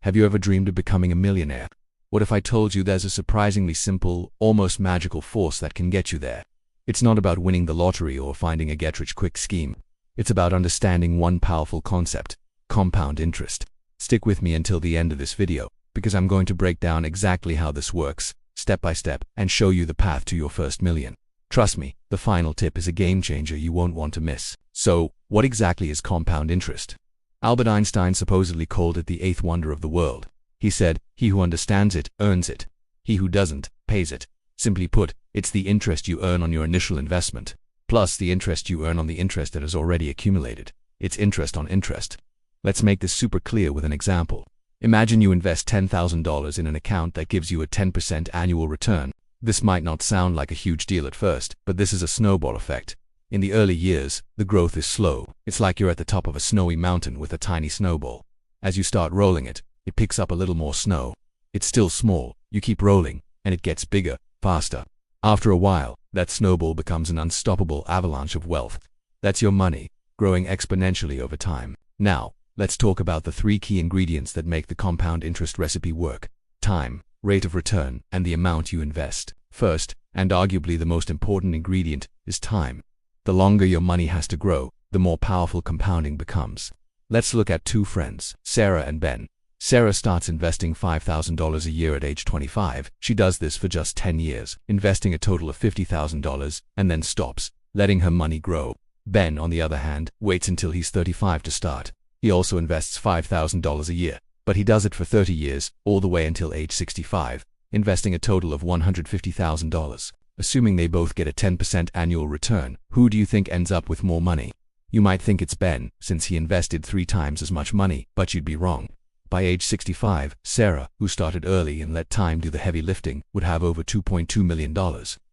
Have you ever dreamed of becoming a millionaire? What if I told you there's a surprisingly simple, almost magical force that can get you there? It's not about winning the lottery or finding a get-rich-quick scheme. It's about understanding one powerful concept: compound interest. Stick with me until the end of this video, because I'm going to break down exactly how this works, step by step, and show you the path to your first million. Trust me, the final tip is a game changer you won't want to miss. So, what exactly is compound interest? Albert Einstein supposedly called it the eighth wonder of the world. He said, "He who understands it, earns it. He who doesn't, pays it." Simply put, it's the interest you earn on your initial investment, plus the interest you earn on the interest that has already accumulated. It's interest on interest. Let's make this super clear with an example. Imagine you invest $10,000 in an account that gives you a 10% annual return. This might not sound like a huge deal at first, but this is a snowball effect. In the early years, the growth is slow. It's like you're at the top of a snowy mountain with a tiny snowball. As you start rolling it, it picks up a little more snow. It's still small. You keep rolling, and it gets bigger, faster. After a while, that snowball becomes an unstoppable avalanche of wealth. That's your money, growing exponentially over time. Now, let's talk about the three key ingredients that make the compound interest recipe work: time, rate of return, and the amount you invest. First, and arguably the most important ingredient, is time. The longer your money has to grow, the more powerful compounding becomes. Let's look at two friends, Sarah and Ben. Sarah starts investing $5,000 a year at age 25. She does this for just 10 years, investing a total of $50,000, and then stops, letting her money grow. Ben, on the other hand, waits until he's 35 to start. He also invests $5,000 a year, but he does it for 30 years, all the way until age 65, investing a total of $150,000. Assuming they both get a 10% annual return, who do you think ends up with more money? You might think it's Ben, since he invested 3 times as much money, but you'd be wrong. By age 65, Sarah, who started early and let time do the heavy lifting, would have over $2.2 million.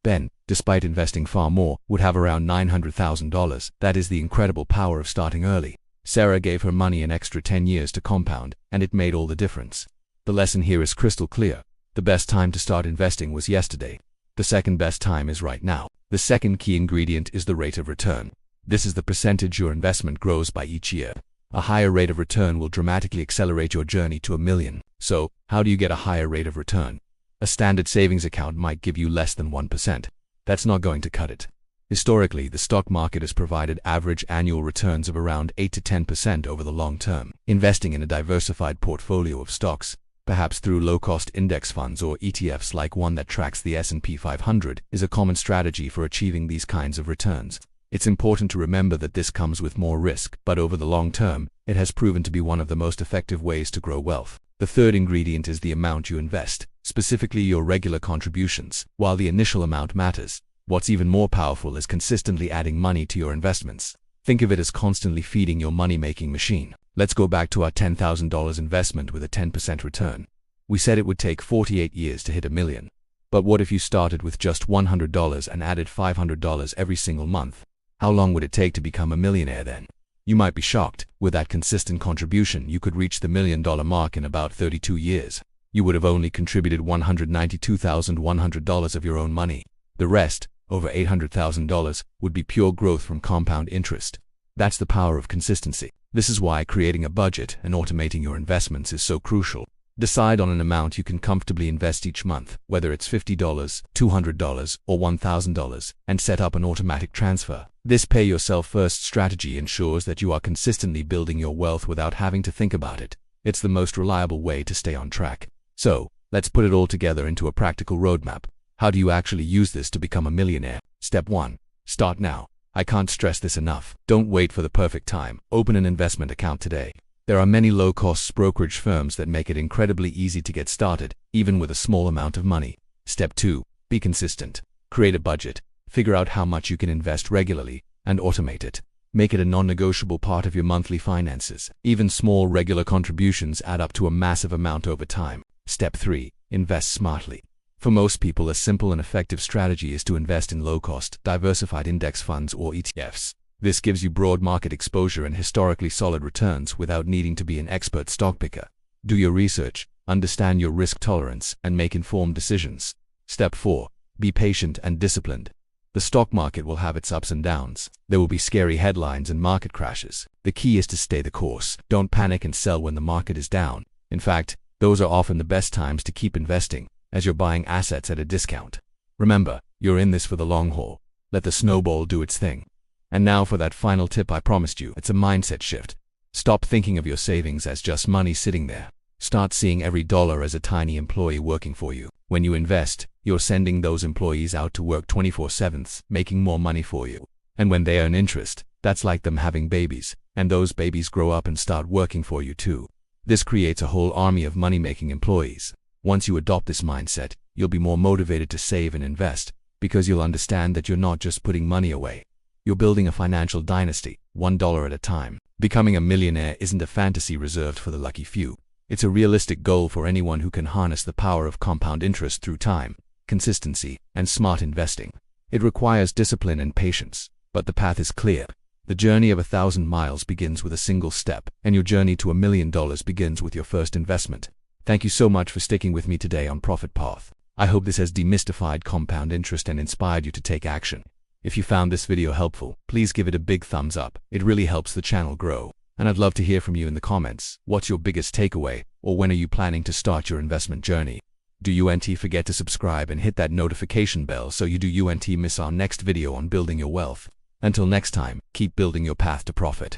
Ben, despite investing far more, would have around $900,000. That is the incredible power of starting early. Sarah gave her money an extra 10 years to compound, and it made all the difference. The lesson here is crystal clear. The best time to start investing was yesterday. The second best time is right now. The second key ingredient is the rate of return. This is the percentage your investment grows by each year. A higher rate of return will dramatically accelerate your journey to $1 million. So, how do you get a higher rate of return? A standard savings account might give you less than 1%. That's not going to cut it. Historically, the stock market has provided average annual returns of around 8 to 10% over the long term. Investing in a diversified portfolio of stocks, perhaps through low-cost index funds or ETFs like one that tracks the S&P 500, is a common strategy for achieving these kinds of returns. It's important to remember that this comes with more risk, but over the long term, it has proven to be one of the most effective ways to grow wealth. The third ingredient is the amount you invest, specifically your regular contributions. While the initial amount matters, what's even more powerful is consistently adding money to your investments. Think of it as constantly feeding your money-making machine. Let's go back to our $10,000 investment with a 10% return. We said it would take 48 years to hit $1 million. But what if you started with just $100 and added $500 every single month? How long would it take to become a millionaire then? You might be shocked. With that consistent contribution, you could reach the $1 million mark in about 32 years. You would have only contributed $192,100 of your own money. The rest, over $800,000, would be pure growth from compound interest. That's the power of consistency. This is why creating a budget and automating your investments is so crucial. Decide on an amount you can comfortably invest each month, whether it's $50, $200, or $1,000, and set up an automatic transfer. This pay-yourself-first strategy ensures that you are consistently building your wealth without having to think about it. It's the most reliable way to stay on track. So, let's put it all together into a practical roadmap. How do you actually use this to become a millionaire? Step 1. Start now. I can't stress this enough. Don't wait for the perfect time. Open an investment account today. There are many low-cost brokerage firms that make it incredibly easy to get started, even with a small amount of money. Step 2. Be consistent. Create a budget. Figure out how much you can invest regularly, and automate it. Make it a non-negotiable part of your monthly finances. Even small regular contributions add up to a massive amount over time. Step 3. Invest smartly. For most people, a simple and effective strategy is to invest in low-cost, diversified index funds or ETFs. This gives you broad market exposure and historically solid returns without needing to be an expert stock picker. Do your research, understand your risk tolerance, and make informed decisions. Step 4. Be patient and disciplined. The stock market will have its ups and downs. There will be scary headlines and market crashes. The key is to stay the course. Don't panic and sell when the market is down. In fact, Those are often the best times to keep investing, as you're buying assets at a discount. Remember, you're in this for the long haul. Let the snowball do its thing. And now for that final tip I promised you. It's a mindset shift. Stop thinking of your savings as just money sitting there. Start seeing every dollar as a tiny employee working for you. When you invest, you're sending those employees out to work 24/7, making more money for you. And when they earn interest, that's like them having babies, and those babies grow up and start working for you too. This creates a whole army of money-making employees. Once you adopt this mindset, you'll be more motivated to save and invest, because you'll understand that you're not just putting money away. You're building a financial dynasty, $1 at a time. Becoming a millionaire isn't a fantasy reserved for the lucky few. It's a realistic goal for anyone who can harness the power of compound interest through time, consistency, and smart investing. It requires discipline and patience, but the path is clear. The journey of 1,000 miles begins with a single step, and your journey to $1 million begins with your first investment. Thank you so much for sticking with me today on Profit Path. I hope this has demystified compound interest and inspired you to take action. If you found this video helpful, please give it a big thumbs up. It really helps the channel grow. And I'd love to hear from you in the comments. What's your biggest takeaway, or when are you planning to start your investment journey? Do you forget to subscribe and hit that notification bell so you do miss our next video on building your wealth? Until next time, keep building your path to profit.